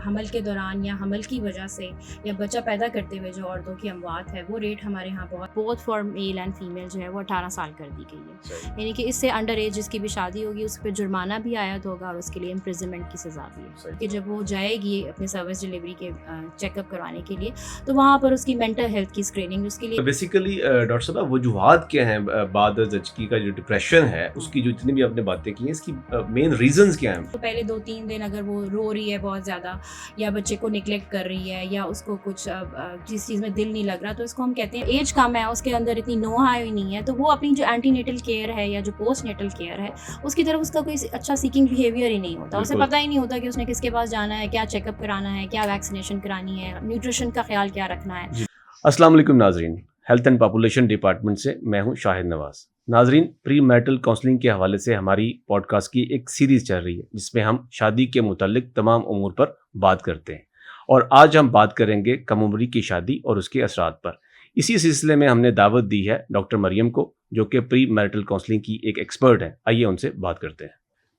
حمل کے دوران یا حمل کی وجہ سے یا بچہ پیدا کرتے ہوئے جو عورتوں کی اموات ہے وہ ریٹ ہمارے ہاں بہت فار میل اینڈ فیمیل جو ہے وہ 18 سال کر دی گئی ہے. یعنی کہ اس سے انڈر ایج جس کی بھی شادی ہوگی اس پہ جرمانہ بھی عائد ہوگا اور اس کے لیے امپریزنمنٹ کی سزا بھی ہے کہ جب وہ جائے گی اپنے سروس ڈلیوری کے چیک اپ کروانے کے لیے تو وہاں پر اس کی مینٹل ہیلتھ کی اسکریننگ اس کے لیے. بیسیکلی ڈاکٹر صاحب وجوہات کیا ہیں بعد زچگی کا جو ڈپریشن ہے اس کی جو جتنی بھی آپ نے باتیں کی ہیں اس کی مین ریزنز کیا ہیں؟ تو پہلے 2-3 دن اگر وہ رو رہی ہے بہت زیادہ یا بچے کو نگلیکٹ کر رہی ہے یا اس کو کچھ جس چیز میں دل نہیں لگ رہا تو اس کو ہم کہتے ہیں ایج کم ہے, اس کے اندر اتنی نوحہ ہوئی نہیں ہے, تو وہ اپنی جو اینٹی نیٹل کیئر ہے یا جو پوسٹ نیٹل کیئر ہے اس کی طرف اس کا کوئی اچھا سیکنگ بیہیویئر ہی نہیں ہوتا. اسے پتہ ہی نہیں ہوتا کہ اس نے کس کے پاس جانا ہے, کیا چیک اپ کرانا ہے, کیا ویکسینیشن کرانی ہے, نیوٹریشن کا خیال کیا رکھنا ہے. السلام علیکم ناظرین, ہیلتھ اینڈ پاپولیشن ڈپارٹمنٹ سے میں ہوں شاہد نواز. ناظرین, پری میرٹل کاؤنسلنگ کے حوالے سے ہماری پوڈ کاسٹ کی ایک سیریز چل رہی ہے جس میں ہم شادی کے متعلق تمام امور پر بات کرتے ہیں, اور آج ہم بات کریں گے کم عمری کی شادی اور اس کے اثرات پر. اسی سلسلے میں ہم نے دعوت دی ہے ڈاکٹر مریم کو جو کہ پری میرٹل کاؤنسلنگ کی ایک ایکسپرٹ ہے. آئیے ان سے بات کرتے ہیں.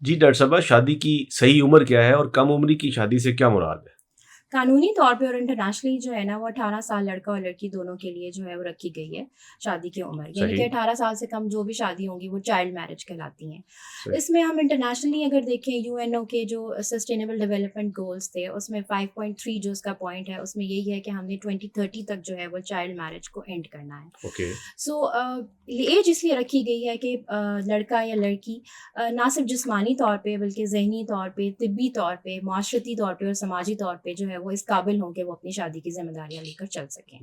جی ڈاکٹر صاحبہ, شادی کی صحیح عمر کیا ہے اور کم عمری کی شادی سے کیا مراد ہے؟ قانونی طور پہ اور انٹرنیشنلی جو ہے نا وہ 18 سال لڑکا اور لڑکی دونوں کے لیے جو ہے وہ رکھی گئی ہے شادی کی عمر, یعنی کہ 18 سال سے کم جو بھی شادی ہوں گی وہ چائلڈ میرج کہلاتی ہیں. اس میں ہم انٹرنیشنلی اگر دیکھیں UN کے جو سسٹینیبل ڈیولپمنٹ گولز تھے اس میں 5.3 جو اس کا پوائنٹ ہے اس میں یہی ہے کہ ہم نے 2030 تک جو ہے وہ چائلڈ میرج کو اینڈ کرنا ہے. سو ایج اس لیے رکھی گئی ہے کہ لڑکا یا لڑکی نہ صرف جسمانی طور پہ بلکہ ذہنی طور پہ, طبی طور پہ, معاشرتی طور پہ اور سماجی طور پہ جو ہے وہ اس قابل ہوں کہ وہ اپنی شادی کی ذمہ داریاں لے کر چل سکیں.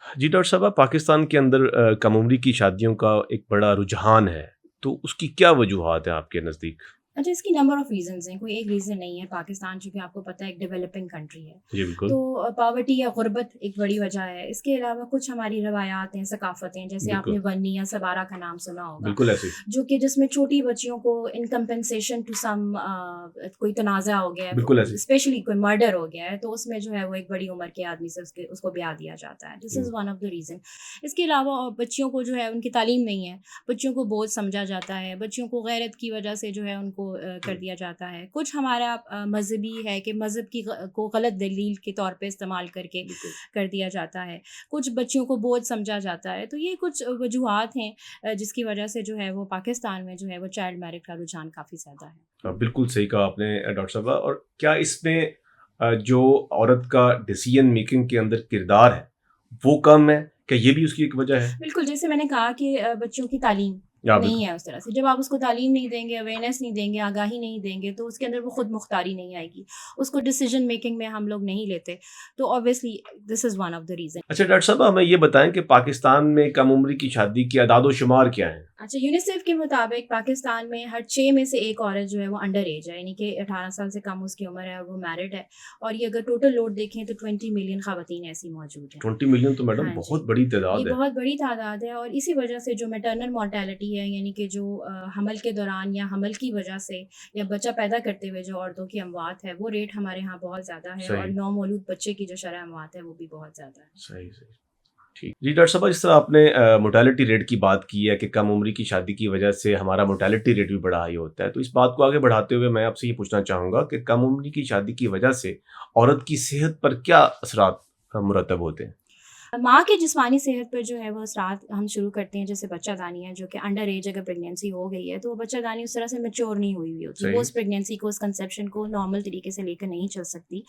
جی ڈاکٹر صاحب, پاکستان کے اندر کم عمری کی شادیوں کا ایک بڑا رجحان ہے, تو اس کی کیا وجوہات ہیں آپ کے نزدیک؟ اچھا, اس کی نمبر آف ریزنز ہیں, کوئی ایک ریزن نہیں ہے. پاکستان چونکہ آپ کو پتہ ہے ایک ڈیولپنگ کنٹری ہے تو پاورٹی یا غربت ایک بڑی وجہ ہے. اس کے علاوہ کچھ ہماری روایات ہیں, ثقافتیں, جیسے آپ نے ونی یا سبارہ کا نام سنا ہوگا, جو کہ جس میں چھوٹی بچیوں کو ان کمپنسیشن ٹو سم کوئی تنازع ہو گیا ہے, اسپیشلی کوئی مرڈر ہو گیا ہے تو اس میں جو ہے وہ ایک بڑی عمر کے آدمی سے اس کو بیاہ دیا جاتا ہے. This is one of the reason. اس کے علاوہ بچیوں کو جو ہے ان کی تعلیم نہیں ہے, بچیوں کو بوجھ سمجھا جاتا ہے, بچیوں کو غیرت کی وجہ سے جو ہے ان کو کر دیا جاتا ہے. کچھ ہمارا مذہبی ہے کہ مذہب کی کو غلط دلیل کے طور پہ استعمال کر کے کر دیا جاتا ہے. کچھ بچیوں کو بوجھ سمجھا جاتا ہے. تو یہ کچھ وجوہات ہیں جس کی وجہ سے جو ہے وہ پاکستان میں جو ہے وہ چائلڈ میرج کا رجحان کافی زیادہ ہے. بالکل صحیح کہا آپ نے ڈاکٹر صاحبہ. اور کیا اس میں جو عورت کا ڈیسیژن میکنگ کے اندر کردار ہے وہ کم ہے, کیا یہ بھی اس کی ایک وجہ ہے؟ بالکل, جیسے میں نے کہا کہ بچوں کی تعلیم نہیں ہے اس طرح سے. جب آپ اس کو تعلیم نہیں دیں گے, اویئرنیس نہیں دیں گے, آگاہی نہیں دیں گے تو اس کے اندر وہ خود مختاری نہیں آئے گی, اس کو ڈیسیژن میکنگ میں ہم لوگ نہیں لیتے. تو obviously this is one of the reason. اچھا ڈاکٹر صاحب, ہمیں یہ بتائیں کہ پاکستان میں کم عمری کی شادی کے اعداد و شمار کیا ہیں؟ اچھا, یونیسیف کے مطابق پاکستان میں ہر 6 میں سے ایک عورت جو ہے وہ انڈر ایج ہے, یعنی کہ 18 سال سے کم اس کی عمر ہے اور وہ میرڈ ہے. اور یہ اگر ٹوٹل لوڈ دیکھیں تو 20 ملین خواتین ایسی موجود ہیں. 20 ملین تو میڈم بہت بڑی تعداد ہے. یہ بہت بڑی تعداد ہے, اور اسی وجہ سے جو میٹرنل مورٹیلٹی ہے, یعنی کہ جو حمل کے دوران یا حمل کی وجہ سے یا بچہ پیدا کرتے ہوئے جو عورتوں کی اموات ہے وہ ریٹ ہمارے ہاں بہت زیادہ ہے, اور نومولود بچے کی جو شرح اموات ہے وہ بھی بہت زیادہ ہے. صحیح. ٹھیک. جی ڈاکٹر صاحب, جس طرح آپ نے موٹیلٹی ریٹ کی بات کی ہے کہ کم عمری کی شادی کی وجہ سے ہمارا موٹیلٹی ریٹ بھی بڑا ہائی ہوتا ہے, تو اس بات کو آگے بڑھاتے ہوئے میں آپ سے یہ پوچھنا چاہوں گا کہ کم عمری کی شادی کی وجہ سے عورت کی صحت پر کیا اثرات مرتب ہوتے ہیں؟ ماں کی جسمانی صحت پر جو ہے وہ اثرات ہم شروع کرتے ہیں. جیسے بچہ دانی ہے جو کہ انڈر ایج اگر پریگنینسی ہو گئی ہے تو وہ بچہ دانی اس طرح سے میچور نہیں ہوئی ہوتی, وہ اس پریگنینسی کو, اس کنسیپشن کو نارمل طریقے سے لے کر نہیں چل سکتی,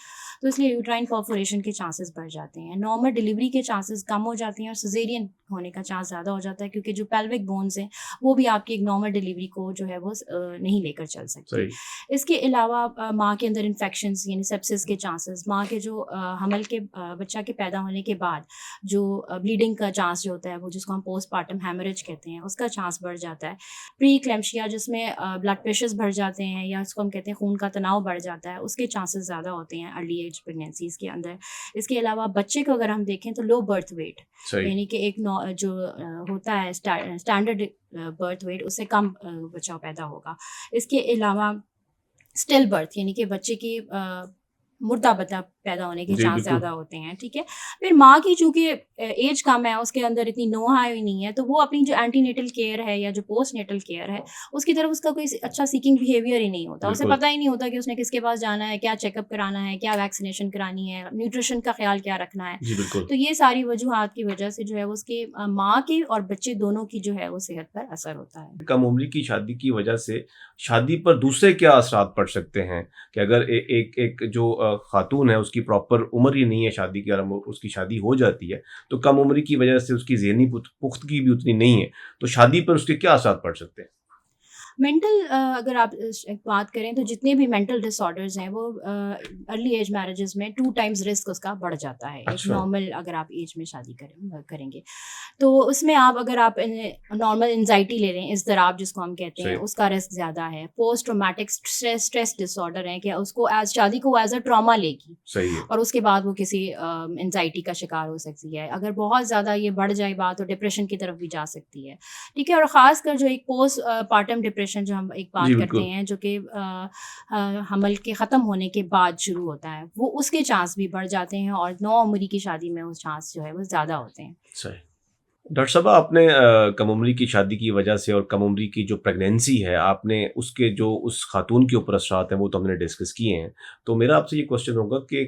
تو اس لیے یوٹرائن پرفوریشن کے چانسز بڑھ جاتے ہیں. نارمل ڈلیوری کے چانسز کم ہو جاتے ہیں اور سیزیرین ہونے کا چانس زیادہ ہو جاتا ہے, کیونکہ جو پیلوک بونز ہیں وہ بھی آپ کی ایک نارمل ڈلیوری کو جو ہے وہ نہیں لے کر چل سکتی. اس کے علاوہ ماں کے اندر انفیکشنز یعنی سیپسس کے چانسز, ماں کے جو حمل کے بچہ کے پیدا ہونے کے بعد جو بلیڈنگ کا چانس جو ہوتا ہے وہ جس کو ہم پوسٹ پارٹم ہیمریج کہتے ہیں, اس کا چانس بڑھ جاتا ہے. پری کلیمشیا جس میں بلڈ پریشرز بڑھ جاتے ہیں یا اس کو ہم کہتے ہیں خون کا تناؤ بڑھ جاتا ہے, اس کے چانسز زیادہ ہوتے ہیں ارلی ایج پریگنینسیز کے اندر. اس کے علاوہ بچے کو اگر ہم دیکھیں تو لو برتھ ویٹ, یعنی کہ ایک جو ہوتا ہے اسٹینڈرڈ برتھ ویٹ اس سے کم بچہ پیدا ہوگا. اس کے علاوہ اسٹل برتھ یعنی کہ بچے کی मुर्दा बच्चा पैदा होने के जी, चांस बिल्कुल। ज़्यादा होते हैं, ठीक है। फिर माँ की चूँकि एज कम है, उसके अंदर इतनी नो हाई नहीं है, तो वो अपनी जो एंटीनेटल केयर है या जो पोस्ट नेटल केयर है, उसकी तरफ उसका कोई अच्छा सीकिंग बिहेवियर ही नहीं होता। उसे बिल्कुल। पता ही नहीं होता कि उसने किसके पास जाना है, क्या चेकअप कराना है, क्या वैक्सीनेशन करानी है, न्यूट्रिशन का ख़्याल क्या रखना है। जी, बिल्कुल। तो ये सारी वजूहात की वजह से जो है वो उसके माँ के और बच्चे दोनों की जो है वो सेहत पर असर होता है। कम उम्र की शादी की वजह से शादी पर दूसरे क्या असरात पड़ सकते हैं कि अगर एक जो खातून है उसकी प्रॉपर उम्र ही नहीं है शादी की और उसकी शादी हो जाती है तो कम उम्र की वजह से उसकी ज़हनी पुख्तगी भी उतनी नहीं है तो शादी पर उसके क्या असरात पड़ सकते हैं? मेंटल अगर आप बात करें तो जितने भी मेंटल डिसऑर्डर्स हैं वो अर्ली एज मैरिजेस में 2 टाइम्स रिस्क उसका बढ़ जाता है, एक अच्छा। नॉर्मल अगर आप एज में शादी करेंगे। तो उसमें आप अगर आप नॉर्मल एंजाइटी ले रहे हैं, इज़्तिराब जिसको हम कहते हैं, सही। उसका रिस्क ज़्यादा है। पोस्ट ट्रॉमेटिक स्ट्रेस डिसऑर्डर है कि उसको एज शादी को एज अ ट्रॉमा लेगी सही है। और उसके बाद वो किसी एंजाइटी का शिकार हो सकती है। अगर बहुत ज़्यादा ये बढ़ जाए बात तो डिप्रेशन की तरफ भी जा सकती है, ठीक है। और ख़ास कर जो एक पोस्ट पार्टम डिप्रेशन जो हम एक बात जी, करते बिल्कुल। हैं, जो कि हमल के ख़त्म होने के बाद शुरू होता है, वो उसके चांस भी बढ़ जाते हैं और नौ उम्री की शादी में वो चांस जो है वो ज़्यादा होते हैं। सही। डॉक्टर साहब आपने कम उम्री की शादी की वजह से और कम उम्री की जो प्रेगनेंसी है आपने उसके जो उस खातून के ऊपर असरात हैं वो तो हमने डिस्कस किए हैं। तो मेरा आपसे ये क्वेश्चन होगा कि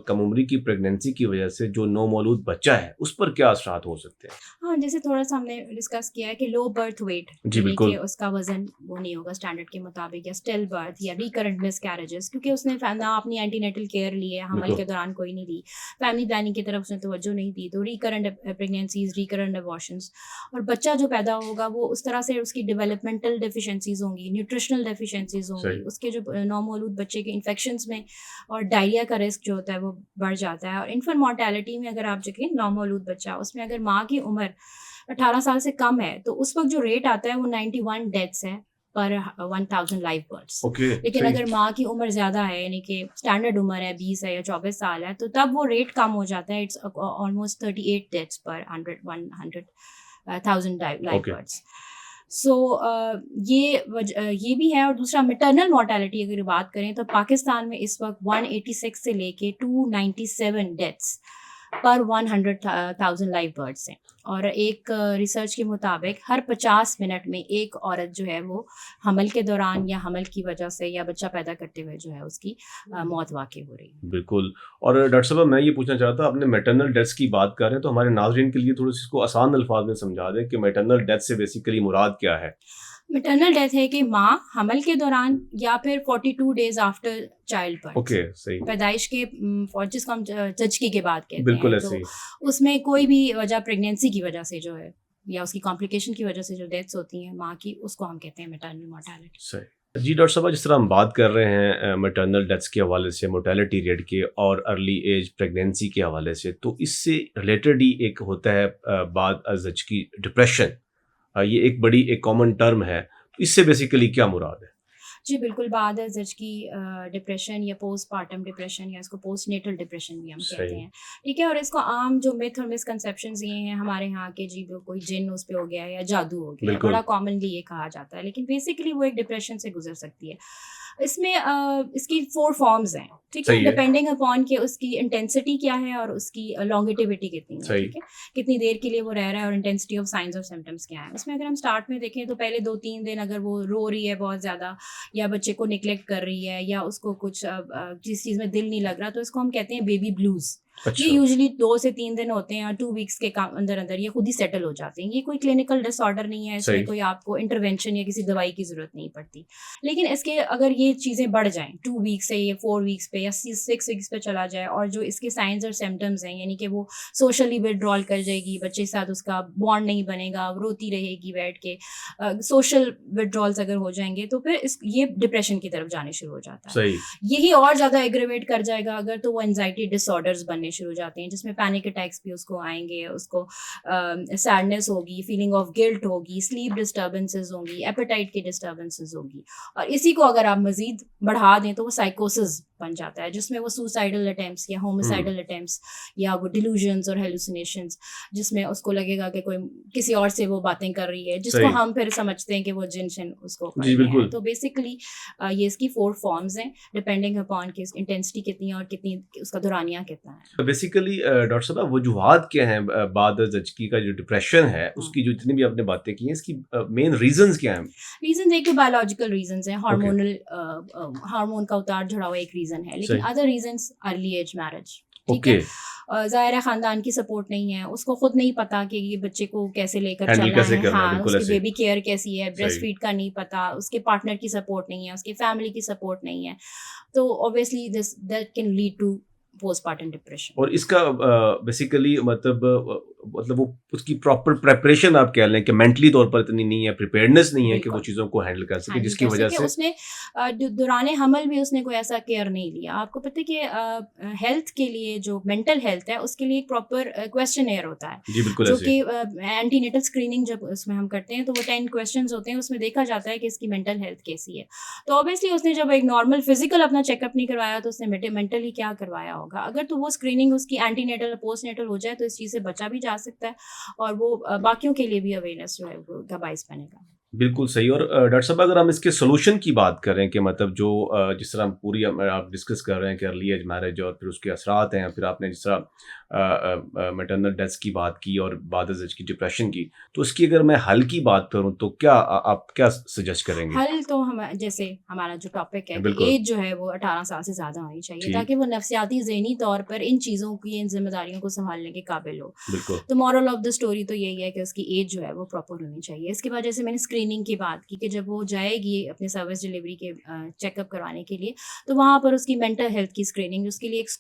कम उम्री की प्रेगनेंसी की वजह से जो नौमौलूद बच्चा है उस पर क्या असरात हो सकते हैं? हाँ, जैसे थोड़ा-सा हमने डिस्कस किया है कि लो बर्थ वेट, जी, यानी कि बिल्कुल। उसका वज़न वो नहीं होगा स्टैंडर्ड के मुताबिक, या स्टिल बर्थ या रिकरेंट मिसकैरेजेस, क्योंकि उसने ना अपनी एंटीनेटल केयर ली है, हमल बिल्कुल। के दौरान कोई नहीं ली, फैमिली प्लानिंग की तरफ उसने तवज्जो नहीं दी, तो रिकरेंट प्रेगनेंसीज़, रिकरेंट अबॉर्शंस, और बच्चा जो पैदा होगा वो उस तरह से उसकी डेवलपमेंटल डेफिशिएंसीज़ होंगी, न्यूट्रिशनल डेफिशिएंसीज़ होंगी, सही। उसके जो नवमौलूद बच्चे के इन्फेक्शंस में और डायरिया का रिस्क जो होता है वो बढ़ जाता है। और इन्फेंट मोर्टेलिटी में अगर आप देखें, नवमौलूद बच्चा, उसमें अगर माँ की उम्र 18 साल से कम है तो उस वक़्त जो रेट आता है वो 91 डेथ्स है पर 1000 लाइव बर्थ्स। ओके, लेकिन सही। अगर माँ की उम्र ज़्यादा है, यानी कि स्टैंडर्ड उम्र है 20 है या 24 साल है, तो तब वो रेट कम हो जाता है, इट्स ऑलमोस्ट 38 डेथ्स पर 1000 लाइव ओके। बर्ड्स। सो ये भी है। और दूसरा मैटरनल मोर्टेलिटी अगर बात करें तो पाकिस्तान में इस वक्त 186 से लेके 297 डेथ्स पर 100,000 लाइव बर्ड्स हैं। और एक रिसर्च के मुताबिक हर 50 मिनट में एक औरत जो है वो हमल के दौरान या हमल की वजह से या बच्चा पैदा करते हुए जो है उसकी मौत वाक़ई हो रही है। बिल्कुल। और डॉक्टर साहब मैं ये पूछना चाहता हूँ आपने मैटरनल डेथ्स की बात कर रहे हैं तो हमारे नाज़रीन के लिए थोड़ी-सी इसको आसान अल्फाज में समझा दें कि मैटरनल डेथ से बेसिकली मुराद क्या है? मैटरनल डेथ है कि माँ हमल के दौरान या फिर 42 days after child birth, okay, सही। पैदाइश के जिसको हम जचकी के बाद कहते बिल्कुल हैं, ऐसे तो ही। उसमें कोई भी वजह प्रेगनेंसी की वजह से जो है या उसकी कॉम्प्लिकेशन की वजह से जो डेथ्स होती हैं माँ की, उसको हम कहते हैं मैटरनल मोर्टेलिटी। सही। जी डॉक्टर साहब जिस तरह हम बात कर रहे हैं मैटरनल डेथ्स के हवाले से, मोर्टेलिटी रेट के और अर्ली एज प्रेगनेंसी के हवाले से, तो इससे रिलेटेड ही एक होता है बाद अज़-ज़चकी डिप्रेशन। ये एक बड़ी एक कॉमन टर्म है। इससे बेसिकली क्या मुराद है? जी बिल्कुल, बाद की डिप्रेशन या पोस्टपार्टम डिप्रेशन या इसको पोस्टनेटल डिप्रेशन भी हम कहते सही। हैं, ठीक है। और इसको आम जो मिथ और मिसकंसेप्शंस ये हैं हमारे यहाँ के, जी वो कोई जिन उस पे हो गया है या जादू हो गया है, बिल्कुल। बड़ा कॉमनली ये कहा जाता है, लेकिन बेसिकली वो एक डिप्रेशन से गुजर सकती है। इसमें इसकी 4 फॉर्म्स हैं, ठीक है, सही है। डिपेंडिंग अपॉन कि उसकी इंटेंसिटी क्या है और उसकी लॉन्गेटिविटी कितनी है, सही। ठीक है, कितनी देर के लिए वो रह रहा है और इंटेंसिटी ऑफ साइंस और सिम्टम्स क्या है। उसमें अगर हम स्टार्ट में देखें तो पहले 2-3 दिन अगर वो रो रही है बहुत ज़्यादा या बच्चे को निगलेक्ट कर रही है या उसको कुछ जिस चीज़ में दिल नहीं लग रहा, तो इसको हम कहते हैं बेबी ब्लूज़। ये अच्छा। यूजुअली 2 से 3 दिन होते हैं और 2 वीक्स के अंदर अंदर ये खुद ही सेटल हो जाते हैं। ये कोई क्लिनिकल डिसऑर्डर नहीं है, इसमें सही। कोई आपको इंटरवेंशन या किसी दवाई की ज़रूरत नहीं पड़ती। लेकिन इसके अगर ये चीज़ें बढ़ जाएँ 2 वीक्स से या 4 वीक्स पे या 6 वीक्स पे चला जाए और जो इसके साइंस और सिम्पटम्स हैं, यानी कि वो सोशली विथड्रॉल कर जाएगी, बच्चे के साथ उसका बॉन्ड नहीं बनेगा, वो रोती रहेगी बैठ के, सोशल विथड्रॉल्स अगर हो जाएंगे तो फिर ये डिप्रेशन की तरफ जाने शुरू हो जाता है। सही। यही और ज़्यादा एग्रेवेट कर जाएगा अगर, तो वो एंजाइटी डिसऑर्डर्स बनने शुरू हो जाते हैं, जिसमें पैनिक अटैक्स भी उसको आएंगे, उसको सैडनेस होगी, फीलिंग ऑफ गिल्ट होगी, स्लीप डिस्टर्बेंसेस होंगी, एपेटाइट की डिस्टर्बेंसेस होगी। और इसी को अगर आप मज़ीद बढ़ा दें तो वो साइकोसिस बन जाता है, जिसमें वो सुसाइडल अटेम्प्ट्स या होमिसाइडल अटेम्प्ट्स या वो डिल्यूजन्स और हेलुसिनेशंस, जिसमें उसको लगेगा कि कोई किसी और से वो बातें कर रही है, जिसको हम फिर समझते हैं कि वो जिन उसको कर रहे हैं. तो बेसिकली ये इसकी 4 फॉर्म्स हैं, डिपेंडिंग अपॉन कि इंटेंसिटी कितनी है और कितनी उसका दौरानिया कितना है. बेसिकली डॉक्टर साहब वजूहात क्या हैं बाद ज़चगी का जो डिप्रेशन है उसकी जो जितनी भी आपने बातें की हैं इसकी मेन रीजंस क्या हैं? रीजन एक तो बायोलॉजिकल रीजंस हैं, हार्मोन का उतार चढ़ाव एक रीजन है, लेकिन other reasons early age marriage. ठीक है, ज़ाहिर है ख़ानदान की सपोर्ट नहीं है, उसको खुद नहीं पता कि ये बच्चे को कैसे लेकर चलना है, हाँ, उसकी बेबी केयर कैसी है, ब्रेस्ट फीड का नहीं पता, उसके पार्टनर की सपोर्ट नहीं है, उसकी फैमिली की सपोर्ट नहीं है, तो obviously that can lead to postpartum depression. और इसका बेसिकली मतलब वो उसकी प्रॉपर प्रेपरेशन आप कह लें कि मेंटली तौर पर इतनी नहीं है, प्रिपेयर्डनेस नहीं है कि वो चीज़ों को हैंडल कर सके, जिसकी वजह से उसने दौरान हमल भी उसने कोई ऐसा केयर नहीं लिया. आपको पता है कि हेल्थ के लिए जो मेंटल हेल्थ है उसके लिए एक प्रॉपर क्वेश्चनेयर होता है. जी बिल्कुल, जो कि एंटीनेटल स्क्रीनिंग जब उसमें हम करते हैं तो वो 10 क्वेश्चंस होते हैं, उसमें देखा जाता है कि इसकी मेंटल हेल्थ कैसी है. तो ऑब्वियसली उसने जब एक नॉर्मल फिजिकल अपना चेकअप नहीं करवाया तो उसने मेंटली क्या करवाया होगा. अगर तो वो स्क्रीनिंग उसकी एंटीनेटल पोस्टनेटल हो जाए तो इस चीज़ से बचा भी जा सकता है और वो बाकियों के लिए भी अवेयरनेस जो है वो का बाइस बनेगा. बिल्कुल सही. और डॉक्टर साहब अगर हम इसके सोल्यूशन की बात करें कि मतलब जो जिस तरह पूरी आप डिस्कस कर रहे हैं कि अर्ली एज मैरिज और फिर उसके असरात हैं, फिर आपने जिस तरह मैटरनल डेथ्स की बात की और बाद अज़ की डिप्रेशन की, तो इसकी अगर मैं हल की बात करूं तो क्या आप क्या सजेस्ट करेंगे? हल तो हम जैसे हमारा जो टॉपिक है कि एज जो है वो 18 साल से ज़्यादा होनी चाहिए ताकि वो नफ्सियाती ज़हनी तौर पर इन चीज़ों की, इन जिम्मेदारियों को संभालने के काबिल हो. तो मॉरल ऑफ द स्टोरी तो यही है कि उसकी एज जो है वो प्रॉपर होनी चाहिए. इसके बाद जैसे मैंने स्क्रीनिंग की बात की कि जब वो जाएगी अपने सर्विस डिलीवरी के चेकअप करवाने के लिए तो वहाँ पर उसकी मेंटल हेल्थ की स्क्रीनिंग, उसके लिए एक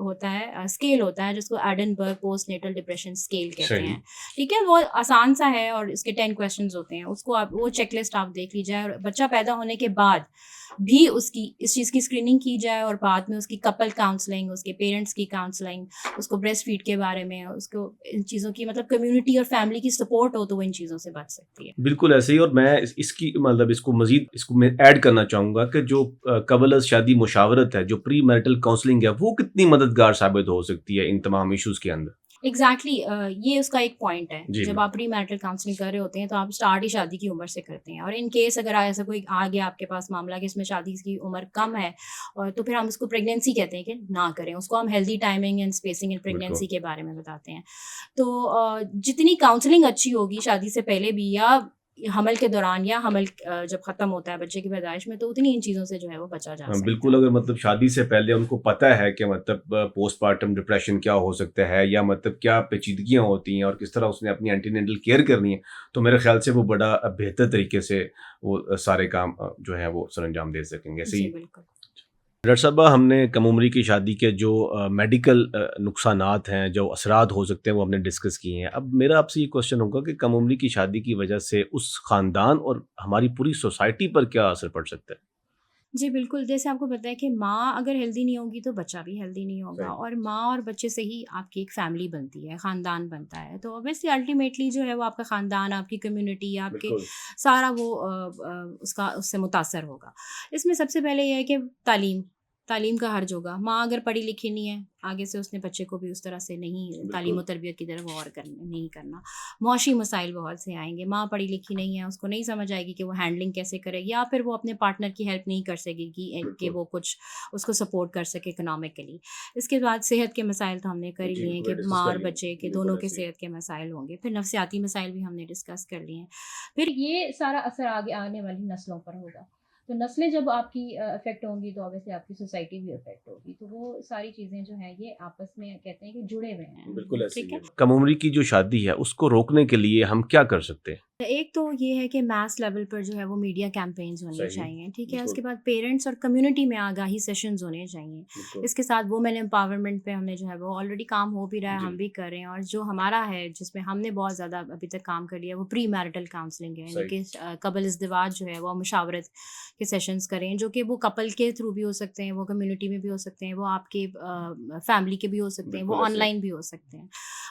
होता है स्केल होता है जिसको एडनबर्ग पोस्टनेटल डिप्रेशन स्केल कहते हैं. ठीक है, वो आसान सा है और इसके 10 क्वेश्चंस होते हैं. उसको आप वो चेकलिस्ट आप देख लीजिए और बच्चा पैदा होने के बाद भी उसकी इस चीज़ की स्क्रीनिंग की जाए और बाद में उसकी कपल काउंसलिंग, उसके पेरेंट्स की काउंसलिंग, उसको ब्रेस्ट फीड के बारे में, उसको इन चीज़ों की मतलब कम्युनिटी और फैमिली की सपोर्ट हो तो वो इन चीज़ों से बच सकती है. बिल्कुल ऐसे ही. और मैं इसकी मतलब इसको मजीद मैं ऐड करना चाहूँगा कि जो कबल अज़ शादी मुशावरत है, जो प्री मैरिटल काउंसलिंग है, वो कितनी मददगार साबित हो सकती है इन तमाम इशूज़ के अंदर? एग्जैक्टली ये उसका एक पॉइंट है. जब आप प्री मैरिटल काउंसलिंग कर रहे होते हैं तो आप स्टार्ट ही शादी की उम्र से करते हैं और इन केस अगर ऐसा कोई आ गया आपके पास मामला कि इसमें शादी की उम्र कम है और तो फिर हम उसको प्रेगनेंसी कहते हैं कि ना करें. उसको हम healthy timing and spacing in pregnancy के बारे में बताते हैं. तो जितनी काउंसलिंग अच्छी होगी शादी से पहले भी या हमल के दौरान या हमल जब ख़त्म होता है बच्चे की पैदाइश में, तो उतनी इन चीज़ों से जो है वो बचा जा सकता है. बिल्कुल. अगर मतलब शादी से पहले उनको पता है कि मतलब पोस्टपार्टम डिप्रेशन क्या हो सकता है या मतलब क्या पेचीदगियाँ होती हैं और किस तरह उसने अपनी एंटीनेटल केयर करनी है, तो मेरे ख्याल से वो बड़ा बेहतर तरीके से वो सारे काम जो है वो सरअंजाम दे सकेंगे. जी बिल्कुल. डॉक्टर साहब हमने कम उम्री की शादी के जो मेडिकल नुकसानात हैं, जो असरात हो सकते हैं, वो हमने डिस्कस किए हैं. अब मेरा आपसे ये क्वेश्चन होगा कि कम उम्री की शादी की वजह से उस ख़ानदान और हमारी पूरी सोसाइटी पर क्या असर पड़ सकता है? जी बिल्कुल, जैसे आपको पता है कि माँ अगर हेल्दी नहीं होगी तो बच्चा भी हेल्दी नहीं होगा और माँ और बच्चे से ही आपकी एक फैमिली बनती है, ख़ानदान बनता है. तो ऑब्वियसली अल्टीमेटली जो है वो आपका ख़ानदान, आपकी कम्युनिटी, आपके सारा वो उससे मुतासर होगा. इसमें सबसे पहले ये है कि तालीम का हर्ज होगा. माँ अगर पढ़ी लिखी नहीं है, आगे से उसने बच्चे को भी उस तरह से नहीं तालीम और तरबियत की तरफ गौर नहीं करना. मुआशी मसाइल बहुत से आएंगे. माँ पढ़ी लिखी नहीं है, उसको नहीं समझ आएगी कि वो हैंडलिंग कैसे करे या फिर वो अपने पार्टनर की हेल्प नहीं कर सकेगी कि वो कुछ उसको सपोर्ट कर सके इकोनॉमिकली. इसके बाद सेहत के मसाइल तो हमने कर ही लिए हैं कि माँ और बच्चे के दोनों के सेहत के मसाइल होंगे. फिर नफ्सियाती मसाइल भी हमने डिस्कस कर लिए हैं. फिर ये सारा असर आगे आने वाली नस्लों पर होगा. तो नस्लें जब आपकी अफेक्ट होंगी तो ऑब्वियसली आपकी सोसाइटी भी अफेक्ट होगी. तो वो सारी चीज़ें जो हैं ये आपस में कहते हैं कि जुड़े हुए हैं. बिल्कुल ऐसे ही है. कम उम्री की जो शादी है उसको रोकने के लिए हम क्या कर सकते हैं? एक तो ये है कि मैस लेवल पर जो है वो मीडिया कैंपेन्स होने चाहिए. ठीक है, उसके बाद पेरेंट्स और कम्युनिटी में आगाही सेशंस होने चाहिए. इसके साथ वुमेन एम्पावरमेंट पे हमने जो है वो ऑलरेडी काम हो भी रहा है, हम भी कर रहे हैं. और जो हमारा है जिसमें हमने बहुत ज़्यादा अभी तक काम कर लिया वो प्री मैरिटल काउंसलिंग है, जो कि कबल इज़्दिवाज जो है वो मुशावरत के सेशंस करें, जो कि वो कपल के थ्रू भी हो सकते हैं, वो कम्युनिटी में भी हो सकते हैं, वो आपके फैमिली के भी हो सकते हैं, वो ऑनलाइन भी हो सकते हैं.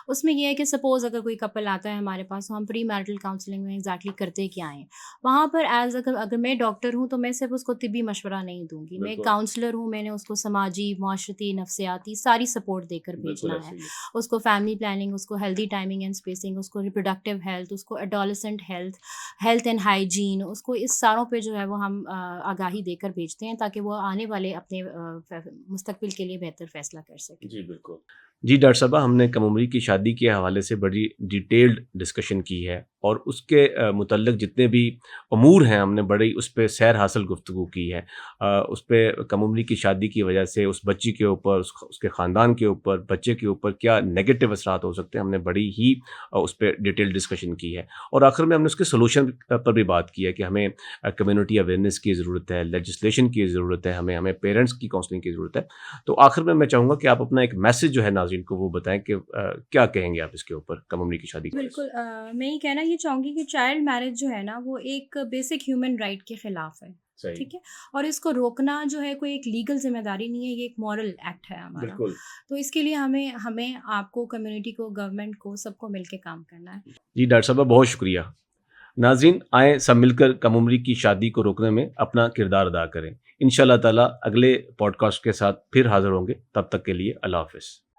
उसमें यह है कि सपोज़ अगर कोई कपल आता है हमारे पास तो हम प्री मैरिटल काउंसलिंग काउंसलिंग में एग्जैक्टली करते क्या हैं। वहाँ पर एज अगर मैं डॉक्टर हूँ तो मैं सिर्फ उसको तिब्बी मशवरा नहीं दूंगी, मैं बिल्कुल। काउंसलर हूँ, मैंने उसको समाजी, माशरती, नफ्सियाती सारी सपोर्ट देकर बिल्कुल भेजना है। ऐसे ही। उसको फैमिली प्लानिंग, उसको हेल्दी टाइमिंग एंड स्पेसिंग, उसको रिप्रोडक्टिव हेल्थ, उसको एडोलेसेंट हेल्थ एंड हाइजीन, उसको इस सारों पे जो है वो हम आगाही देकर भेजते हैं ताकि वो आने वाले अपने मुस्तकबिल के लिए बेहतर फैसला कर सके। जी बिल्कुल। जी डॉक्टर साहबा, हमने कम उम्री की शादी के हवाले से बड़ी डिटेल्ड डिस्कशन की है और उसके मुतल्लिक जितने भी अमूर हैं हमने बड़ी उस पर सैर हासिल गुफ्तगू की है। उस पर कम उम्री की शादी की वजह से उस बच्ची के ऊपर, उसके ख़ानदान के ऊपर, बच्चे के ऊपर क्या नेगेटिव असरात हो सकते हैं, हमने बड़ी ही उस पर डिटेल डिस्कशन की है। और आखिर में हमने उसके सोल्यूशन पर भी बात की है कि हमें कम्युनिटी अवेयरनेस की ज़रूरत है, लेजिस्लेशन की ज़रूरत है, हमें पेरेंट्स की काउंसलिंग की ज़रूरत है। तो आखिर में मैं चाहूँगा कि आप अपना एक मैसेज जो है नाज़रीन को वो बताएं कि क्या कहेंगे आप इसके ऊपर कम उम्री की शादी के हवाले से? बिल्कुल, मैं ये कहना ये चाहूँगी कि चाइल्ड मैरिज जो है ना वो एक बेसिक ह्यूमन राइट के खिलाफ है, सही। ठीक है, और इसको रोकना जो है कोई एक लीगल जिम्मेदारी नहीं है, ये एक मॉरल एक्ट है हमारा। बिल्कुल। तो इसके लिए हमें हमें आपको, कम्युनिटी को, गवर्नमेंट को, सबको मिलके काम करना है। जी डॉक्टर साहबा, बहुत शुक्रिया। नाज़रीन, आएँ सब मिलकर कम उम्री की शादी को रोकने में अपना किरदार अदा करें। इंशाअल्लाह ताला अगले पॉडकास्ट के साथ फिर हाज़िर होंगे, तब तक के लिए अल्लाह हाफ़िज़।